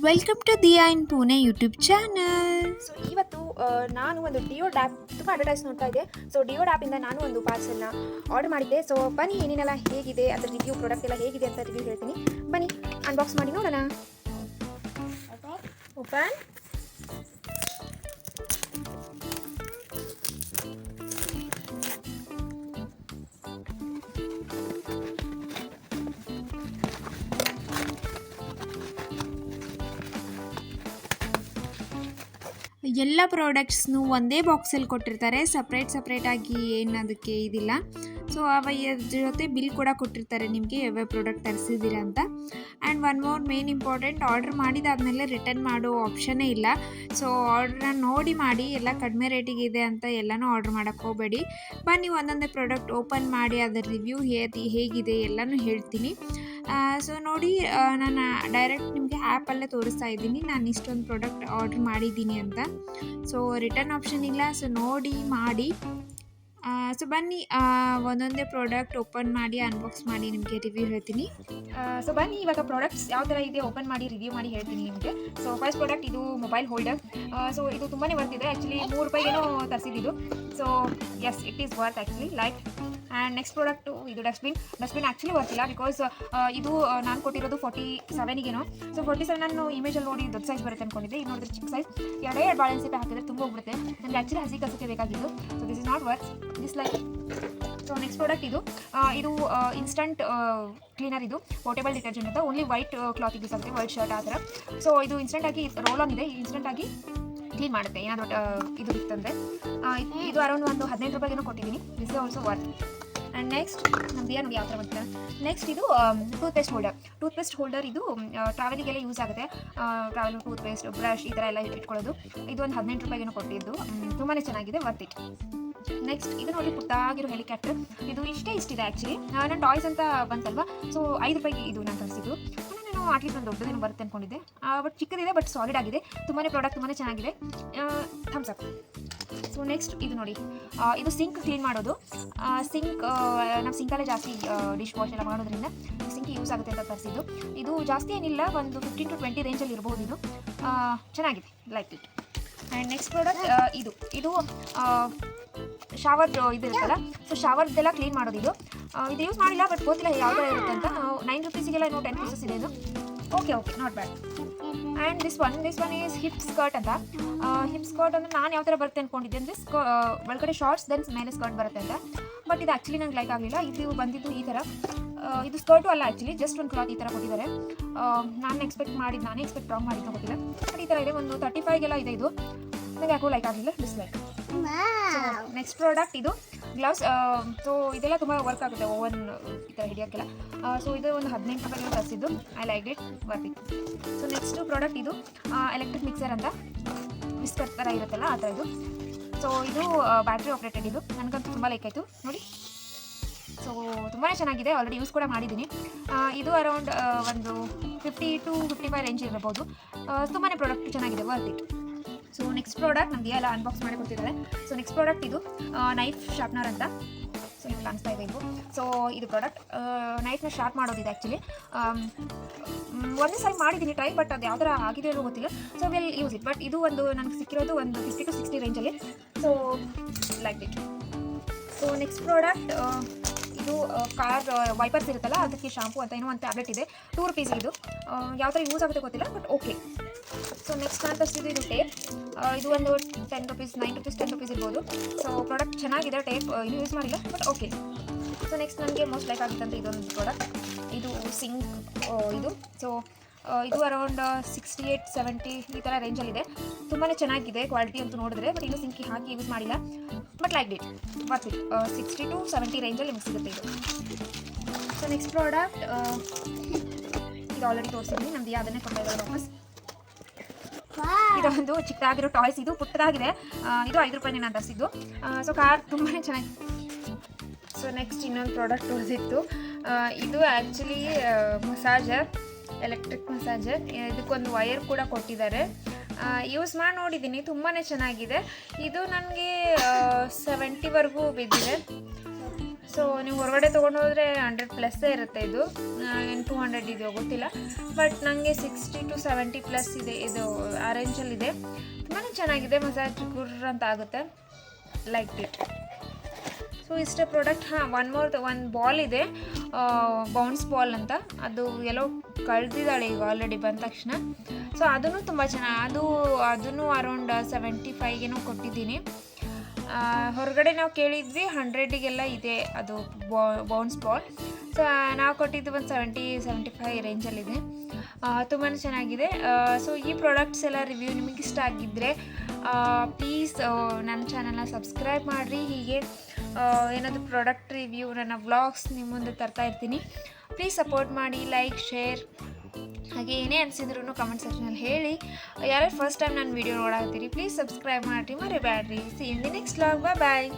Welcome to Diya in Pune YouTube channel. So ಇವತ್ತು ನಾನು ಒಂದು ಡಿಯೋ ಡ್ಯಾಪ್ ತುಂಬ ಅಡ್ವರ್ಟೈಸ್ ನೋಡ್ತಾ ಇದ್ದೆ. ಸೊ ಡಿಯೋ ಡ್ಯಾಪಿಂದ ನಾನು ಒಂದು ಪಾರ್ಸಲ್ನ ಆರ್ಡರ್ ಮಾಡಿದ್ದೆ. ಸೊ ಬನ್ನಿ ಏನೇನೆಲ್ಲ ಹೇಗಿದೆ ಅದರ ರಿವ್ಯೂ, ಪ್ರಾಡಕ್ಟ್ ಎಲ್ಲ ಹೇಗಿದೆ ಅಂತ ರಿವ್ಯೂ ಹೇಳ್ತೀನಿ. ಬನ್ನಿ ಅನ್ಬಾಕ್ಸ್ ಮಾಡಿ ನೋಡೋಣ. ಓಪನ್. ಎಲ್ಲ ಪ್ರಾಡಕ್ಟ್ಸ್ನು ಒಂದೇ ಬಾಕ್ಸಲ್ಲಿ ಕೊಟ್ಟಿರ್ತಾರೆ, ಸಪ್ರೇಟಾಗಿ ಏನು ಅದಕ್ಕೆ ಇದಿಲ್ಲ. ಸೊ ಜೊತೆ ಬಿಲ್ ಕೂಡ ಕೊಟ್ಟಿರ್ತಾರೆ ನಿಮಗೆ ಯಾವ್ಯಾವ ಪ್ರಾಡಕ್ಟ್ ತರಿಸಿದ್ದೀರ ಅಂತ. And one more main important, order ಮಾಡಿದಾದಮೇಲೆ ರಿಟರ್ನ್ ಮಾಡೋ ಆಪ್ಷನ್ನೇ ಇಲ್ಲ. ಸೊ ಆರ್ಡ್ರನ್ನ ನೋಡಿ ಮಾಡಿ, ಎಲ್ಲ ಕಡಿಮೆ ರೇಟಿಗೆ ಇದೆ ಅಂತ ಎಲ್ಲನೂ ಆರ್ಡ್ರ್ ಮಾಡೋಕ್ಕೆ ಹೋಗಬೇಡಿ. ಬನ್ನಿ ಒಂದೊಂದೇ ಪ್ರಾಡಕ್ಟ್ ಓಪನ್ ಮಾಡಿ ಅದರ ರಿವ್ಯೂ ಹೇಗಿದೆ ಎಲ್ಲನೂ ಹೇಳ್ತೀನಿ. ಸೊ ನೋಡಿ, ನಾನು ಡೈರೆಕ್ಟ್ ನಿಮಗೆ ಆ್ಯಪಲ್ಲೇ ತೋರಿಸ್ತಾ ಇದ್ದೀನಿ ನಾನು ಇಷ್ಟೊಂದು ಪ್ರಾಡಕ್ಟ್ ಆರ್ಡ್ರ್ ಮಾಡಿದ್ದೀನಿ ಅಂತ. ಸೊ ರಿಟರ್ನ್ ಆಪ್ಷನ್ ಇಲ್ಲ, ಸೊ ನೋಡಿ ಮಾಡಿ. ಸೊ ಬನ್ನಿ ಒಂದೊಂದೇ ಪ್ರಾಡಕ್ಟ್ ಓಪನ್ ಮಾಡಿ ಅನ್ಬಾಕ್ಸ್ ಮಾಡಿ ನಿಮಗೆ ರಿವ್ಯೂ ಹೇಳ್ತೀನಿ. ಸೊ ಬನ್ನಿ ಇವಾಗ ಪ್ರಾಡಕ್ಟ್ಸ್ ಯಾವ ಥರ ಇದೆ ಓಪನ್ ಮಾಡಿ ರಿವ್ಯೂ ಮಾಡಿ ಹೇಳ್ತೀನಿ ನಿಮಗೆ. ಸೊ ಫಸ್ಟ್ ಪ್ರಾಡಕ್ಟ್ ಇದು ಮೊಬೈಲ್ ಹೋಲ್ಡರ್. ಸೊ ಇದು ತುಂಬಾ ವರ್ತಿದೆ ಆ್ಯಕ್ಚುಲಿ, ₹3 ತರಿಸಿದ್ದು. So yes, it is worth actually, like. And next product ಇದು ಡಸ್ಟ್ಬಿನ್ ಆ್ಯಕ್ಚುಲಿ ಬರ್ತಿಲ್ಲ, ಬಿಕಾಸ್ ಇದು ನಾನು ಕೊಟ್ಟಿರೋದು 47ಗೇನೋ. ಸೊ 47 ನಾನು ಇಮೇಜಲ್ಲಿ ನೋಡಿ ದೊಡ್ಡ ಸೈಜ್ ಬರುತ್ತೆ ಅಂದ್ಕೊಂಡಿದ್ದೆ. ಇದು ನೋಡಿದ್ರೆ ಚಿಕ್ಕ ಸೈಜ್, ಎರಡು ಬಾಳೆಹಣ್ಣು ಸಿಪ್ಪೆ ಹಾಕಿದ್ರೆ ತುಂಬ ಹೋಗ್ಬಿಡುತ್ತೆ. ನನಗೆ ಆ್ಯಕ್ಚುಲಿ ಹಸಿ ಕಸಕ್ಕೆ ಬೇಕಾಗಿದ್ದು. So this is not worth this like. So next product ಇದು ಇನ್ಸ್ಟಂಟ್ ಕ್ಲೀನರ್. ಇದು ಪೋರ್ಟೇಬಲ್ ಡಿಟರ್ಜೆಂಟ್ ಅಂತ, ಓನ್ಲಿ ವೈಟ್ ಕ್ಲಾತ್ ಯೂಸ್ ಆಗುತ್ತೆ, ವೈಟ್ ಶರ್ಟ್ ಆ ಥರ. ಸೊ ಇದು ಇನ್ಸ್ಟಂಟಾಗಿ ರೋಲ್ ಆನ್ ಇದೆ, ಇನ್ಸ್ಟಂಟಾಗಿ ಕ್ಲೀನ್ ಮಾಡುತ್ತೆ ಏನಾದರೂ ಇದು ಇತ್ತಂದರೆ. ಇದು ಅರೌಂಡ್ ಒಂದು ₹15 ಕೊಟ್ಟಿದ್ದೀನಿ. This is also worth. And next ನಮ್ದು ಏನು ನೋಡಿ ಯಾವ ಥರ ಬರ್ತಾರೆ. ನೆಕ್ಸ್ಟ್ ಇದು ಟೂತ್ಪೇಸ್ಟ್ ಹೋಲ್ಡರ್. ಇದು ಟ್ರಾವೆಲಿಗೆಲ್ಲ ಯೂಸ್ ಆಗುತ್ತೆ. ಟ್ರಾವೆಲ್ ಟೂತ್ಪೇಸ್ಟ್, ಬ್ರಷ್ ಈ ಥರ ಎಲ್ಲ ಇಟ್ಕೊಳ್ಳೋದು. ಇದು ಒಂದು ₹18 ಕೊಟ್ಟಿದ್ದು. ತುಂಬಾ ಚೆನ್ನಾಗಿದೆ, ವರ್ತ್ ಇಟ್. ನೆಕ್ಸ್ಟ್ ಇದು ನೋಡಿ ಪುಟ್ಟಾಗಿರೋ ಹೆಲಿಕಾಪ್ಟರ್. ಇದು ಇಷ್ಟಿದೆ ಆ್ಯಕ್ಚುಲಿ. ನಾನು ಟಾಯ್ಸ್ ಅಂತ ಬಂತಲ್ವಾ, ಸೊ ₹5 ಇದು ನಾನು ತರಿಸಿದ್ದು. ನಾನು ಅಟ್ಲೀಸ್ಟ್ ಒಂದು ದೊಡ್ಡದೇನು ಬರುತ್ತೆ ಅಂದ್ಕೊಂಡಿದ್ದೆ, ಬಟ್ ಚಿಕ್ಕದಿದೆ, ಬಟ್ ಸಾಲಿಡ್ ಆಗಿದೆ. ತುಂಬಾ ಪ್ರಾಡಕ್ಟ್ ತುಂಬಾ ಚೆನ್ನಾಗಿದೆ. Thumbs up. ಸೊ ನೆಕ್ಸ್ಟ್ ಇದು ನೋಡಿ, ಇದು ಸಿಂಕ್ ಕ್ಲೀನ್ ಮಾಡೋದು. ಸಿಂಕ್ ನಾವು ಸಿಂಕಲ್ಲೇ ಜಾಸ್ತಿ ಡಿಶ್ ವಾಶ್ ಎಲ್ಲ ಮಾಡೋದ್ರಿಂದ ಸಿಂಕ್ ಯೂಸ್ ಆಗುತ್ತೆ ಅಂತ ತರಿಸಿದ್ದು. ಇದು ಜಾಸ್ತಿ ಏನಿಲ್ಲ, ಒಂದು 15 to 20 ರೇಂಜಲ್ಲಿ ಇರ್ಬೋದು. ಇದು ಚೆನ್ನಾಗಿದೆ, like it. And next product ಇದು ಶವರ್ ಇದು ಇರುತ್ತಲ್ಲ, ಸೊ ಶವರ್ದೆಲ್ಲ ಕ್ಲೀನ್ ಮಾಡೋದು. ಇದು ಯೂಸ್ ಮಾಡಿಲ್ಲ, ಬಟ್ ಗೊತ್ತಿಲ್ಲ ಯಾವ ಥರ ಇರುತ್ತೆ ಅಂತ. ₹9 ಏನೋ 10 ಪೀಸಸ್ ಇದೆ ಇದು. Okay not bad. And this one is hip skirt ಅಂತ. ಹಿಪ್ ಸ್ಕರ್ಟ್ ಅಂದರೆ ನಾನು ಯಾವ ಥರ ಬರುತ್ತೆ ಅಂದ್ಕೊಂಡಿದ್ದೆ ಅಂದರೆ, ಒಳಗಡೆ ಶಾರ್ಟ್ಸ್ ದೆನ್ ಮೇಲೆ ಸ್ಕರ್ಟ್ ಬರುತ್ತೆ ಅಂತ. ಬಟ್ ಇದು ಆ್ಯಕ್ಚುಲಿ ನಂಗೆ ಲೈಕ್ ಆಗಲಿಲ್ಲ. ಇದು ಬಂದಿದ್ದು ಈ ಥರ. ಇದು ಸ್ಕರ್ಟು ಅಲ್ಲ ಆ್ಯಕ್ಚುಲಿ, ಜಸ್ಟ್ ಒಂದು ಕ್ಲಾತ್ ಈ ಥರ ಕೊಟ್ಟಿದ್ದಾರೆ. ನಾನೇ ಎಕ್ಸ್ಪೆಕ್ಟ್ ಮಾಡಿದ್ದು ಗೊತ್ತಿಲ್ಲ, ಬಟ್ ಈ ಥರ ಇದೆ. ಒಂದು 35 ಇದೆ ಇದು. ನನಗೆ ಯಾಕೋ ಲೈಕ್ ಆಗಲಿಲ್ಲ, ಡಿಸ್ಲೈಕ್. ನೆಕ್ಸ್ಟ್ ಪ್ರಾಡಕ್ಟ್ ಇದು ಗ್ಲೌಸ್. ಸೊ ಇದೆಲ್ಲ ತುಂಬ ವರ್ಕ್ ಆಗುತ್ತೆ, ಓವನ್ ಈ ಥರ ಹಿಡಿಯೋಕ್ಕೆಲ್ಲ. ಸೊ ಇದು ಒಂದು ₹18 ತರಿಸಿದ್ದು. I like it, worth it. So next product ಇದು ಎಲೆಕ್ಟ್ರಿಕ್ ಮಿಕ್ಸರ್ ಅಂತ, ಬಿಸ್ಕಟ್ ಥರ ಇರುತ್ತಲ್ಲ ಆ ಥರ ಇದು. ಸೊ ಇದು ಬ್ಯಾಟ್ರಿ ಆಪ್ರೇಟೆಡ್. ಇದು ನನಗಂತೂ ತುಂಬ ಲೈಕ್ ಆಯಿತು ನೋಡಿ. ಸೊ ತುಂಬಾ ಚೆನ್ನಾಗಿದೆ, ಆಲ್ರೆಡಿ ಯೂಸ್ ಕೂಡ ಮಾಡಿದ್ದೀನಿ. ಇದು ಅರೌಂಡ್ ಒಂದು 50 to 55 ರೇಂಜ್ ಇರಬಹುದು. ತುಂಬಾ ಪ್ರಾಡಕ್ಟ್ ಚೆನ್ನಾಗಿದೆ, worth it. So next product ನಮಗೆ ಎಲ್ಲ ಅನ್ಬಾಕ್ಸ್ ಮಾಡಿ ಕೊಡ್ತಿದ್ದಾರೆ. ಸೊ ನೆಕ್ಸ್ಟ್ ಪ್ರಾಡಕ್ಟ್ ಇದು ನೈಫ್ ಶಾರ್ಪ್ನರ್ ಅಂತ. ಸೊ ಇದು ಕಾಣಿಸ್ತಾ ಇದೆ ಇದು. ಸೊ ಇದು ಪ್ರಾಡಕ್ಟ್ ನೈಫ್ನ ಶಾರ್ಪ್ ಮಾಡೋದಿದೆ ಆ್ಯಕ್ಚುಲಿ. ಒಂದೇ ಸರಿ ಮಾಡಿದ್ದೀನಿ ಟ್ರೈ, ಬಟ್ ಅದು ಯಾವ ಥರ ಆಗಿದೆ ಅನ್ನೋ ಗೊತ್ತಿಲ್ಲ. So will use it. But ಇದು ಒಂದು ನನಗೆ ಸಿಕ್ಕಿರೋದು ಒಂದು 50 to 60 ರೇಂಜಲ್ಲಿ. So like it. So next product ಇದು ಕಾರ್ ವೈಪರ್ಸ್ ಇರುತ್ತಲ್ಲ, ಅದಕ್ಕೆ ಶಾಂಪು ಅಂತ ಏನೋ ಒಂದು ಟ್ಯಾಬ್ಲೆಟ್ ಇದೆ. ₹2 ಇದು. ಯಾವ ಥರ ಯೂಸ್ ಆಗುತ್ತೆ ಗೊತ್ತಿಲ್ಲ, ಬಟ್ ಓಕೆ. ಸೊ ನೆಕ್ಸ್ಟ್ ನಾನು ತರಿಸಿದ್ದು ಇದು ಟೇಪ್. ಇದು ಒಂದು ₹10, ₹9, ₹10 ಇರ್ಬೋದು. ಸೊ ಪ್ರಾಡಕ್ಟ್ ಚೆನ್ನಾಗಿದೆ. ಟೇಪ್ ಇನ್ನೂ ಯೂಸ್ ಮಾಡಿಲ್ಲ, ಬಟ್ ಓಕೆ. ಸೊ ನೆಕ್ಸ್ಟ್ ನನಗೆ ಮೋಸ್ಟ್ ಲೈಕ್ ಆಗಿತ್ತಂತ ಇದೊಂದು ಪ್ರಾಡಕ್ಟ್. ಇದು ಸಿಂಕ್ ಇದು. ಸೊ ಇದು ಅರೌಂಡ್ 68-70 ಈ ಥರ ರೇಂಜಲ್ಲಿದೆ. ತುಂಬಾ ಚೆನ್ನಾಗಿದೆ ಕ್ವಾಲಿಟಿ ಅಂತೂ ನೋಡಿದ್ರೆ, ಬಟ್ ಇನ್ನೂ ಸಿಂಕಿ ಹಾಕಿ ಯೂಸ್ ಮಾಡಿಲ್ಲ, but like it, worth it. 60 to 70 ರೇಂಜಲ್ಲಿ ನಿಮಗೆ ಸಿಗುತ್ತೆ ಇದು. ಸೊ ನೆಕ್ಸ್ಟ್ ಪ್ರಾಡಕ್ಟ್ ಇದು ಆಲ್ರೆಡಿ ತೋರಿಸಿದ್ದೀನಿ, ನಮ್ದು ಅದನ್ನೇ ಕೊಡ್ತಾ ಇದ್ದಾರೆ ವಾಪಸ್. ಇದೊಂದು ಚಿಕ್ಕದಾಗಿರೋ ಟಾಯ್ಸ್. ಇದು ಪುಟ್ಟದಾಗಿದೆ. ಇದು ₹5 ನಾನು ತರಿಸಿದ್ದು. ಸೊ ಕಾರ್ ತುಂಬಾ ಚೆನ್ನಾಗಿ. ಸೊ ನೆಕ್ಸ್ಟ್ ಇನ್ನೊಂದು ಪ್ರಾಡಕ್ಟ್ ತೋರಿಸಿತ್ತು. ಇದು ಆ್ಯಕ್ಚುಲಿ ಮಸಾಜರ್, ಎಲೆಕ್ಟ್ರಿಕ್ ಮಸಾಜರ್. ಇದಕ್ಕೊಂದು ವೈರ್ ಕೂಡ ಕೊಟ್ಟಿದ್ದಾರೆ. ಯೂಸ್ ಮಾಡಿ ನೋಡಿದ್ದೀನಿ, ತುಂಬಾ ಚೆನ್ನಾಗಿದೆ. ಇದು ನನಗೆ 70ವರೆಗೂ ಬಿದ್ದಿದೆ. ಸೊ ನೀವು ಹೊರಗಡೆ ತೊಗೊಂಡು ಹೋದರೆ 100+ ಇರುತ್ತೆ. ಇದು ಏನು 200 ಇದೆಯೋ ಗೊತ್ತಿಲ್ಲ, ಬಟ್ ನನಗೆ 60 to 70+ ಇದೆ. ಇದು ಆ ರೇಂಜಲ್ಲಿದೆ. ತುಂಬಾ ಚೆನ್ನಾಗಿದೆ, ಮಸಾಜ್ ಗುರ್ರ್ ಅಂತ ಆಗುತ್ತೆ. Like it. ಸೊ ಇಷ್ಟೇ ಪ್ರಾಡಕ್ಟ್. ಒಂದು ಬಾಲ್ ಇದೆ, ಬೌನ್ಸ್ ಬಾಲ್ ಅಂತ. ಅದು ಎಲ್ಲೋ ಕಳೆದಿದ್ದಾಳೆ ಈಗ ಆಲ್ರೆಡಿ ಬಂದ ತಕ್ಷಣ. ಸೊ ಅದನ್ನು ತುಂಬ ಚೆನ್ನಾಗಿ, ಅದನ್ನು ಅರೌಂಡ್ 75 ಕೊಟ್ಟಿದ್ದೀನಿ. ಹೊರಗಡೆ ನಾವು ಕೇಳಿದ್ವಿ 100ಗೆಲ್ಲ ಇದೆ ಅದು ಬೌನ್ಸ್ ಬಾಲ್. ಸೊ ನಾವು ಕೊಟ್ಟಿದ್ದು ಒಂದು 70-75 ರೇಂಜಲ್ಲಿದೆ. ತುಂಬಾ ಚೆನ್ನಾಗಿದೆ. ಸೊ ಈ ಪ್ರಾಡಕ್ಟ್ಸ್ ಎಲ್ಲ ರಿವ್ಯೂ ನಿಮಗೆ ಇಷ್ಟ ಆಗಿದ್ದರೆ ಪ್ಲೀಸ್ ನನ್ನ ಚಾನಲ್ನ ಸಬ್ಸ್ಕ್ರೈಬ್ ಮಾಡಿರಿ. ಹೀಗೆ ಏನಾದರೂ ಪ್ರಾಡಕ್ಟ್ ರಿವ್ಯೂ, ನನ್ನ ವ್ಲಾಗ್ಸ್ ನಿಮ್ಮ ಮುಂದೆ ತರ್ತಾ ಇರ್ತೀನಿ. ಪ್ಲೀಸ್ ಸಪೋರ್ಟ್ ಮಾಡಿ, ಲೈಕ್, ಶೇರ್. ಹಾಗೆ ಏನೇ ಅನಿಸಿದ್ರು ಕಮೆಂಟ್ ಸೆಕ್ಷನಲ್ಲಿ ಹೇಳಿ. ಯಾರು ಫಸ್ಟ್ ಟೈಮ್ ನನ್ನ ವೀಡಿಯೋ ನೋಡಾಕತ್ತೀರಿ ಪ್ಲೀಸ್ ಸಬ್ಸ್ಕ್ರೈಬ್ ಮಾಡಿರಿ, ಮರಿಬೇಡ್ರಿ. See in the next vlog. Bye.